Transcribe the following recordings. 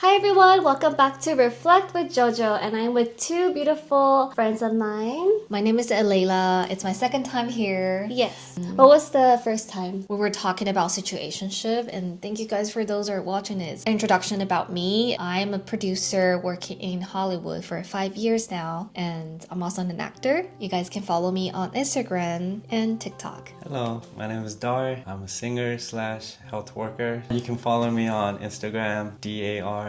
Hi everyone, welcome back to Reflect with JoJo, and I'm with two beautiful friends of mine. My name is Layla. It's my second time here. Yes. What was the first time? We were talking about situationship, and thank you guys for those who are watching this. Introduction about me. I'm a producer working in Hollywood for 5 years now, and I'm also an actor. You guys can follow me on Instagram and TikTok. Hello, my name is Dar. I'm a singer slash health worker. You can follow me on Instagram, 𝐷ARNAIII123.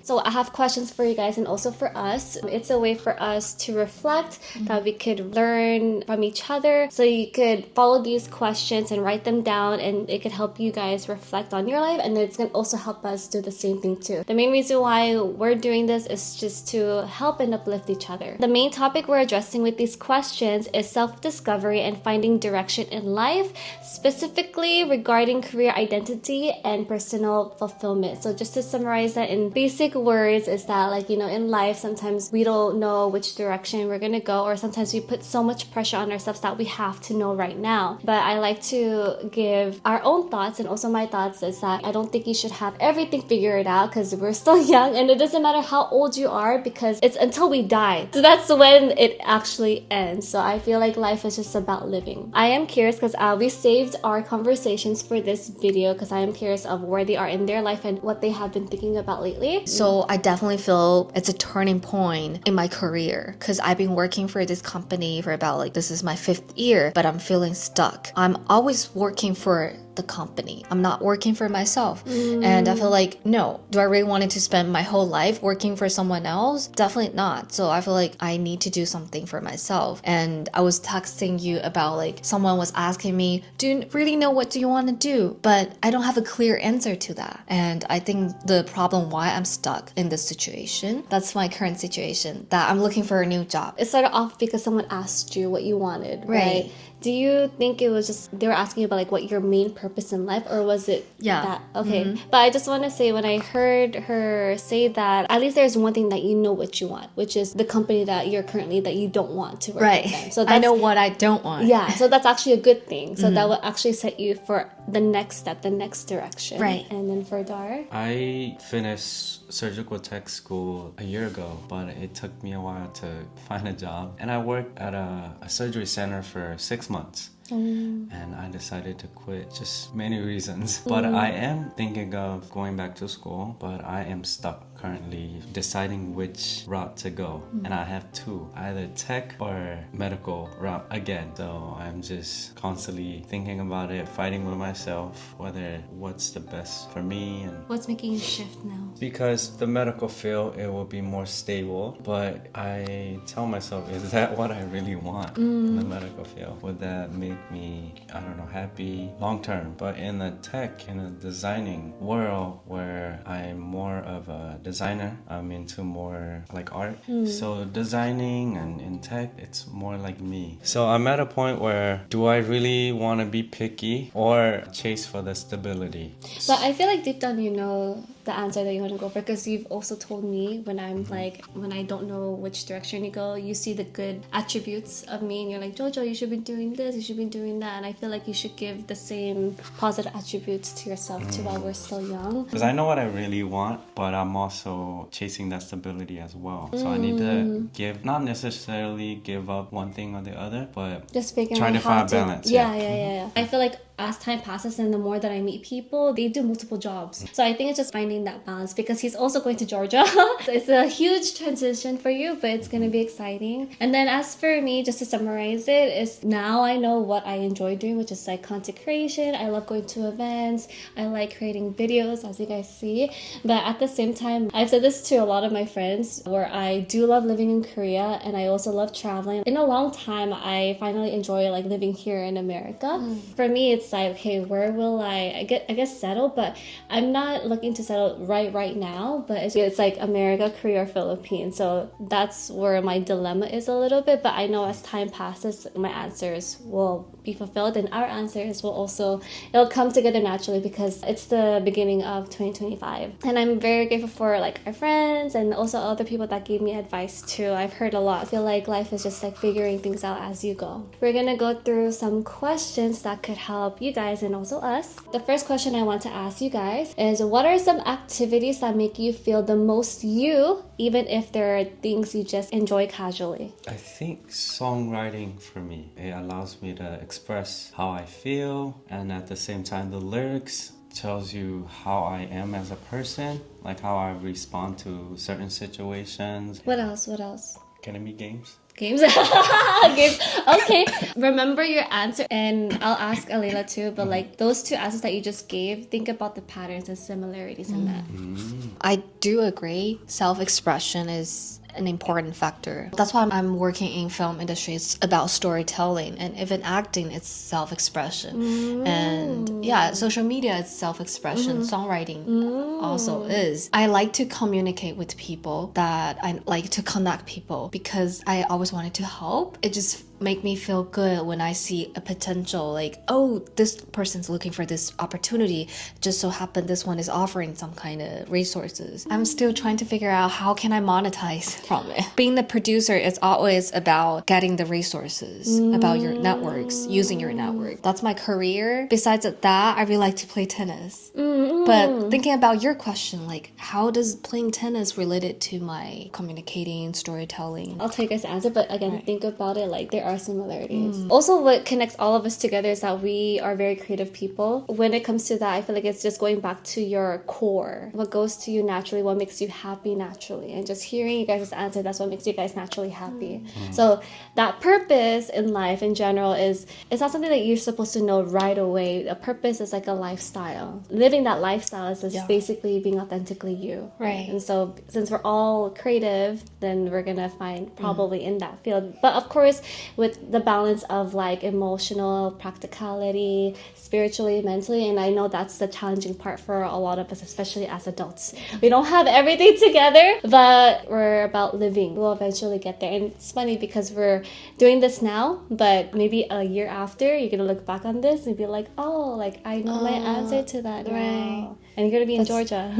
So I have questions for you guys and also for us. It's a way for us to reflect, that we could learn from each other. So you could follow these questions and write them down, and it could help you guys reflect on your life, and it's going to also help us do the same thing too. The main reason why we're doing this is just to help and uplift each other. The main topic we're addressing with these questions is self-discovery and finding direction in life, specifically regarding career identity and personal fulfillment. So just to summarize that in basic words is that, like, you know, in life sometimes we don't know which direction we're gonna go, or sometimes we put so much pressure on ourselves that we have to know right now. But I like to give our own thoughts, and also my thoughts is that I don't think you should have everything figured out because we're still young, and it doesn't matter how old you are because it's until we die. So that's when it actually ends. So I feel like life is just about living. I am curious because we saved our conversations for this video because I am curious of where they are in their life and what they have been thinking about lately. So I definitely feel it's a turning point in my career because I've been working for this company for about, like, this is my 5th year, but I'm feeling stuck. I'm always working for the company. I'm not working for myself. And I feel like, no, do I really want to spend my whole life working for someone else? Definitely not. So I feel like I need to do something for myself. And I was texting you about, like, someone was asking me, do you really know what do you want to do? But I don't have a clear answer to that. And I think the problem why I'm stuck in this situation, that's my current situation, that I'm looking for a new job. It started off because someone asked you what you wanted, right? Do you think it was just they were asking you about, like, what your main purpose in life, or was it that? Okay. But I just want to say, when I heard her say that, at least there's one thing that you know what you want, which is the company that you're currently that you don't want to work with them. So I know what I don't want. Yeah, so that's actually a good thing. So that will actually set you for the next step, the next direction. Right. And then for Dar? I finished surgical tech school a year ago, but it took me a while to find a job. And I worked at a surgery center for 6 months. And I decided to quit, just many reasons. But I am thinking of going back to school, but I am stuck currently deciding which route to go. And I have two, either tech or medical route again. So I'm just constantly thinking about it, fighting with myself, whether what's the best for me. And What's making you shift now? because the medical field, it will be more stable, but I tell myself, is that what I really want in the medical field? Would that make me, I don't know, happy long term? But in the tech, in the designing world, where I'm more of a designer, I'm into more like art. So designing and in tech, it's more like me. So I'm at a point where, do I really want to be picky or chase for the stability? But I feel like deep down you know the answer that you want to go for, because you've also told me when I'm like, when I don't know which direction you go, you see the good attributes of me and you're like, JoJo, you should be doing this, you should be doing that. And I feel like you should give the same positive attributes to yourself too while we're still young. Because I know what I really want, but I'm also chasing that stability as well. So I need to not necessarily give up one thing or the other, but Just figuring trying out to how find balance. Yeah. I feel like as time passes and the more that I meet people, they do multiple jobs. So I think it's just finding that balance, because he's also going to Georgia. So it's a huge transition for you, but it's going to be exciting. And then as for me, just to summarize it, is now I know what I enjoy doing, which is like content creation. I love going to events. I like creating videos, as you guys see. But at the same time, I've said this to a lot of my friends, where I do love living in Korea and I also love traveling. In a long time, I finally enjoy like living here in America. For me, it's like, okay, where will I guess settle? But I'm not looking to settle right now, but it's like America, Korea, or Philippines. So that's where my dilemma is a little bit. But I know as time passes, my answers will be fulfilled, and our answers will also, it'll come together naturally, because it's the beginning of 2025. And I'm very grateful for like our friends and also other people that gave me advice too. I've heard a lot. I feel like life is just like figuring things out as you go. We're gonna go through some questions that could help help you guys and also us. The first question I want to ask you guys is, what are some activities that make you feel the most you, even if there are things you just enjoy casually? I think songwriting for me, it allows me to express how I feel, and at the same time the lyrics tells you how I am as a person, like how I respond to certain situations. What else? What else? Can it be games? Games? Games. Okay. Remember your answer, and I'll ask Alayla too, but like those two answers that you just gave, think about the patterns and similarities in that. I do agree. Self-expression is an important factor. That's why I'm working in film industry. It's about storytelling, and even acting, it's self-expression. And yeah, social media is self-expression. Songwriting also is. I like to communicate with people, that I like to connect people, because I always wanted to help. It just make me feel good when I see a potential, like, oh, this person's looking for this opportunity, just so happen this one is offering some kind of resources. I'm still trying to figure out how can I monetize from it. Being the producer is always about getting the resources, about your networks, using your network. That's my career. Besides that, I really like to play tennis. But thinking about your question, like, how does playing tennis related to my communicating, storytelling? I'll tell you guys the answer, but again, think about it, like there are similarities. Also, what connects all of us together is that we are very creative people. When it comes to that, I feel like it's just going back to your core. What goes to you naturally, what makes you happy naturally. And just hearing you guys' answer, that's what makes you guys naturally happy. So that purpose in life in general is, it's not something that you're supposed to know right away. A purpose is like a lifestyle. Living that lifestyle is just basically being authentically you. Right. And so since we're all creative, then we're gonna find probably in that field. But of course, with the balance of like emotional practicality, spiritually, mentally, and I know that's the challenging part for a lot of us, especially as adults. We don't have everything together, but we're about living. We'll eventually get there. And it's funny because we're doing this now, but maybe a year after, you're gonna look back on this and be like, oh, like I know my answer to that now. Right. And you're gonna be in Georgia.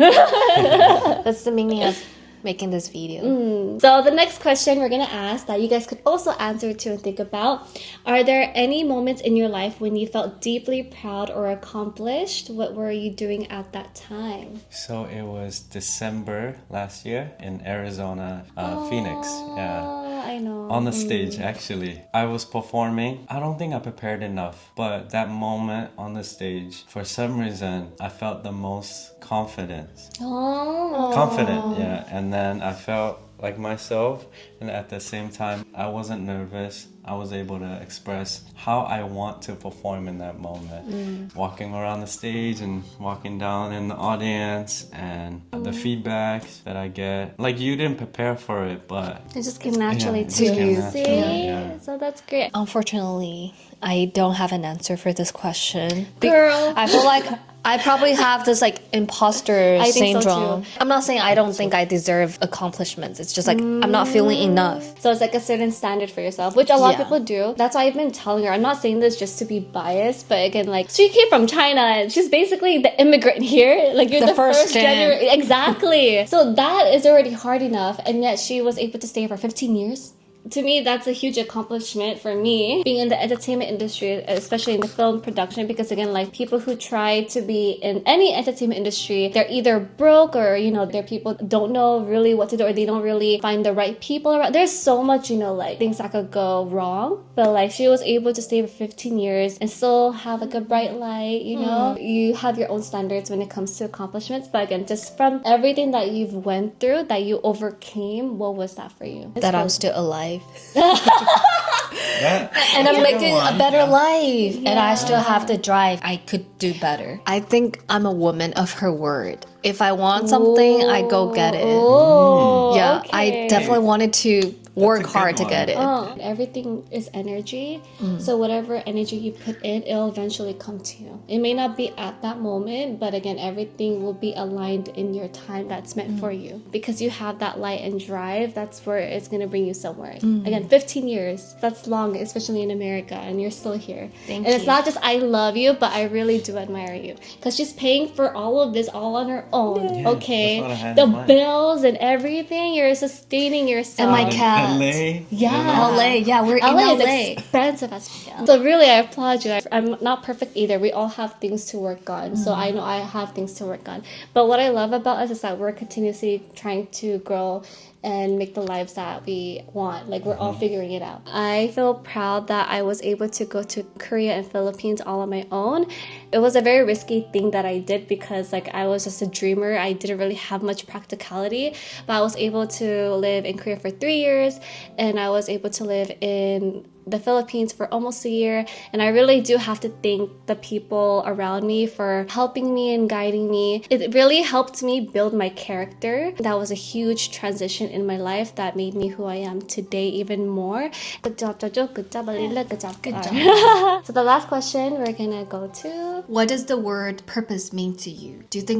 That's the meaning of making this video. So the next question we're gonna ask that you guys could also answer to and think about: are there any moments in your life when you felt deeply proud or accomplished? What were you doing at that time? So it was December last year in Arizona, Phoenix. Yeah. I know. On the stage, actually. I was performing. I don't think I prepared enough, but that moment on the stage, for some reason, I felt the most confidence. Confident, yeah. And then I felt like myself, and at the same time, I wasn't nervous. I was able to express how I want to perform in that moment. Walking around the stage and walking down in the audience, and the feedback that I get. Like, you didn't prepare for it, but It just came naturally it to just came you. naturally, See? yeah. So that's great. Unfortunately, I don't have an answer for this question. Girl. I feel like I probably have this like imposter I think so, syndrome. too. I'm not saying I don't think I deserve accomplishments. It's just like I'm not feeling enough. So it's like a certain standard for yourself, which a lot of Yeah. people do. That's why I've been telling her. I'm not saying this just to be biased, but again, like, she came from China and she's basically the immigrant here. Like, you're the first generation. Exactly. So that is already hard enough, and yet she was able to stay for 15 years. To me, that's a huge accomplishment for me, being in the entertainment industry, especially in the film production, because again, like, people who try to be in any entertainment industry, they're either broke or, you know, they're people don't know really what to do, or they don't really find the right people around. There's so much, you know, like, things that could go wrong, but like, she was able to stay for 15 years and still have like a bright light, you know. You have your own standards when it comes to accomplishments, but again, just from everything that you've went through, that you overcame, what was that for you? That I'm still alive. Yeah. And I'm making a better life. Yeah. And I still have the drive. I could do better. I think I'm a woman of her word. If I want something, I go get it. Oh, Yeah, okay. I definitely wanted to work a good hard to one. get it. Everything is energy. So whatever energy you put in, it'll eventually come to you. It may not be at that moment, but again, everything will be aligned in your time that's meant for you. Because you have that light and drive, that's where it's going to bring you somewhere. Again, 15 years. That's long, especially in America, and you're still here. Thank and it's you. not just I love you, but I really do admire you. Because she's paying for all of this all on her own. Yeah, Okay? that's what I had The in mind. bills and everything, you're sustaining yourself. And my cat. LA. Yeah. LA, yeah, we're LA in is LA. expensive as well. So really, I applaud you. I'm not perfect either. We all have things to work on. So I know I have things to work on. But what I love about us is that we're continuously trying to grow and make the lives that we want. Like, we're all figuring it out. I feel proud that I was able to go to Korea and Philippines all on my own. It was a very risky thing that I did because, like, I was just a dreamer. I didn't really have much practicality, but I was able to live in Korea for 3 years, and I was able to live in the Philippines for almost a year, and I really do have to thank the people around me for helping me and guiding me. It really helped me build my character. That was a huge transition in my life that made me who I am today even more. Good job, Jojo. Good job, Alila. Good job. Good job. So the last question we're gonna go to. What does the word purpose mean to you? Do you think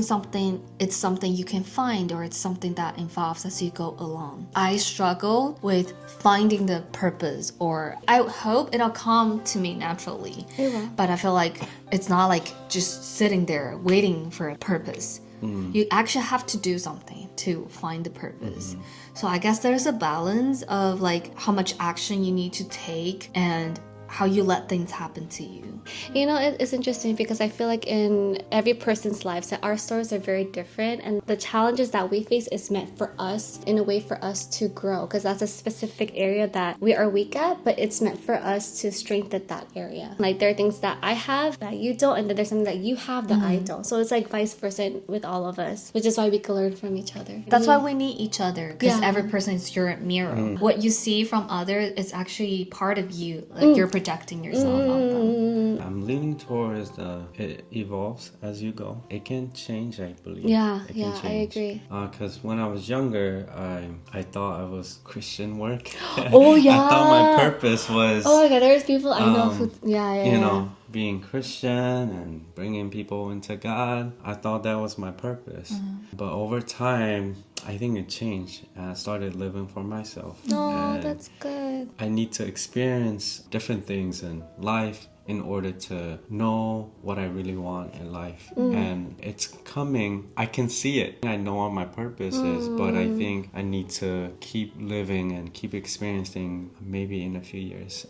it's something you can find, or it's something that evolves as you go along? I struggle with finding the purpose, or I hope it'll come to me naturally. It will. But I feel like it's not like just sitting there waiting for a purpose. You actually have to do something to find the purpose. So I guess there's a balance of like how much action you need to take and how you let things happen to you. You know, it's interesting because I feel like in every person's lives that our stories are very different, and the challenges that we face is meant for us in a way for us to grow, because that's a specific area that we are weak at, but it's meant for us to strengthen that area. Like, there are things that I have that you don't, and then there's something that you have that I don't. So it's like vice versa with all of us, which is why we can learn from each other. That's why we need each other, because Yeah. every person is your mirror. What you see from others is actually part of you. Like you're projecting yourself on them. I'm leaning towards it evolves as you go. It can change, I believe. Yeah, it yeah, I agree. Because when I was younger, I thought I was Christian work. Oh, yeah. I thought my purpose was, Oh my god, there's people I know who, you know, being Christian and bringing people into God. I thought that was my purpose. But over time, I think it changed, and I started living for myself. Oh, And that's good. I need to experience different things in life in order to know what I really want in life. And it's coming. I can see it. I know what my purpose is, but I think I need to keep living and keep experiencing. Maybe in a few years,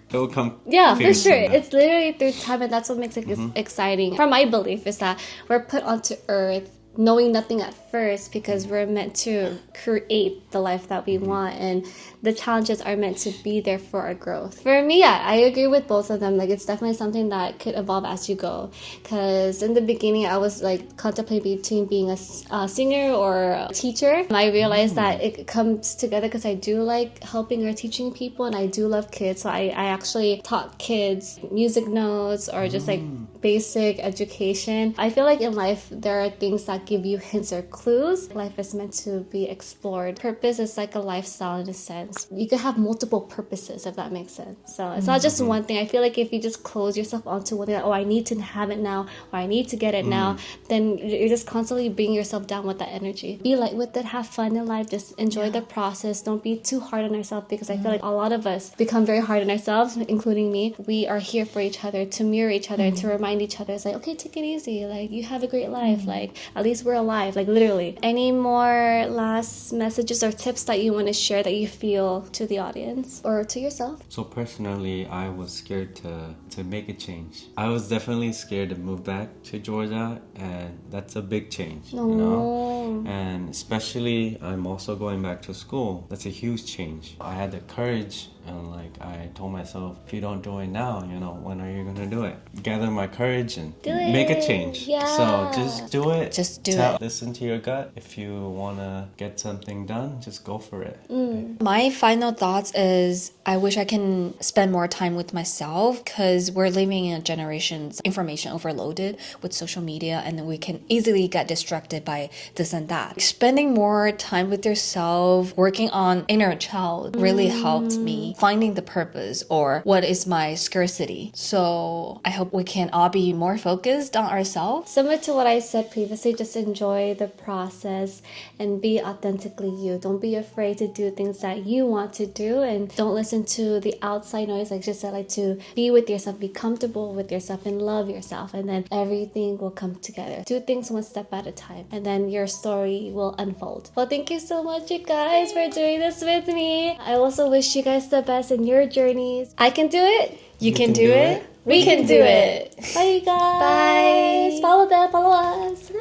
it'll come. Yeah, for sure. soon. It's literally through time, and that's what makes it exciting. From my belief is that we're put onto earth knowing nothing at first because we're meant to create the life that we want, and the challenges are meant to be there for our growth. For me, yeah, I agree with both of them. Like, it's definitely something that could evolve as you go, because in the beginning I was like contemplating between being a singer or a teacher. I realized that it comes together because I do like helping or teaching people, and I do love kids, so I actually taught kids music notes or just like basic education. I feel like in life there are things that give you hints or clues. Life is meant to be explored. Purpose is like a lifestyle in a sense. You could have multiple purposes, if that makes sense. So it's not just one thing. I feel like if you just close yourself onto one thing, like, oh, I need to have it now, or I need to get it now, then you're just constantly bringing yourself down with that energy. Be light with it, have fun in life, just enjoy the process. Don't be too hard on yourself, because I feel like a lot of us become very hard on ourselves, including me. We are here for each other, to mirror each other, and to remind each other. It's like, okay, take it easy. Like, you have a great life. Like, at least we're alive. Like, literally. Any more last messages or tips that you want to share that you feel to the audience or to yourself? So personally, I was scared to make a change. I was definitely scared to move back to Georgia, and that's a big change, you know? And especially, I'm also going back to school. That's a huge change. I had the courage, and like I told myself, if you don't do it now, you know, when are you gonna do it? Gather my courage and make a change. Yeah. So just do it. Just do it. Listen to your gut. If you wanna get something done, just go for it. My final thoughts is I wish I can spend more time with myself, because we're living in a generation's information overloaded with social media, and then we can easily get distracted by this and that. Spending more time with yourself, working on inner child really helped me. finding the purpose or what is my scarcity. So I hope we can all be more focused on ourselves. Similar to what I said previously, just enjoy the process and be authentically you. Don't be afraid to do things that you want to do, and don't listen to the outside noise. Like just said, like to be with yourself, be comfortable with yourself and love yourself, and then everything will come together. Do things one step at a time, and then your story will unfold. Well, thank you so much, you guys, for doing this with me. I also wish you guys the best in your journeys. I can do it. You can do it. We can do it. Bye, you guys. Bye. Follow them. Follow us.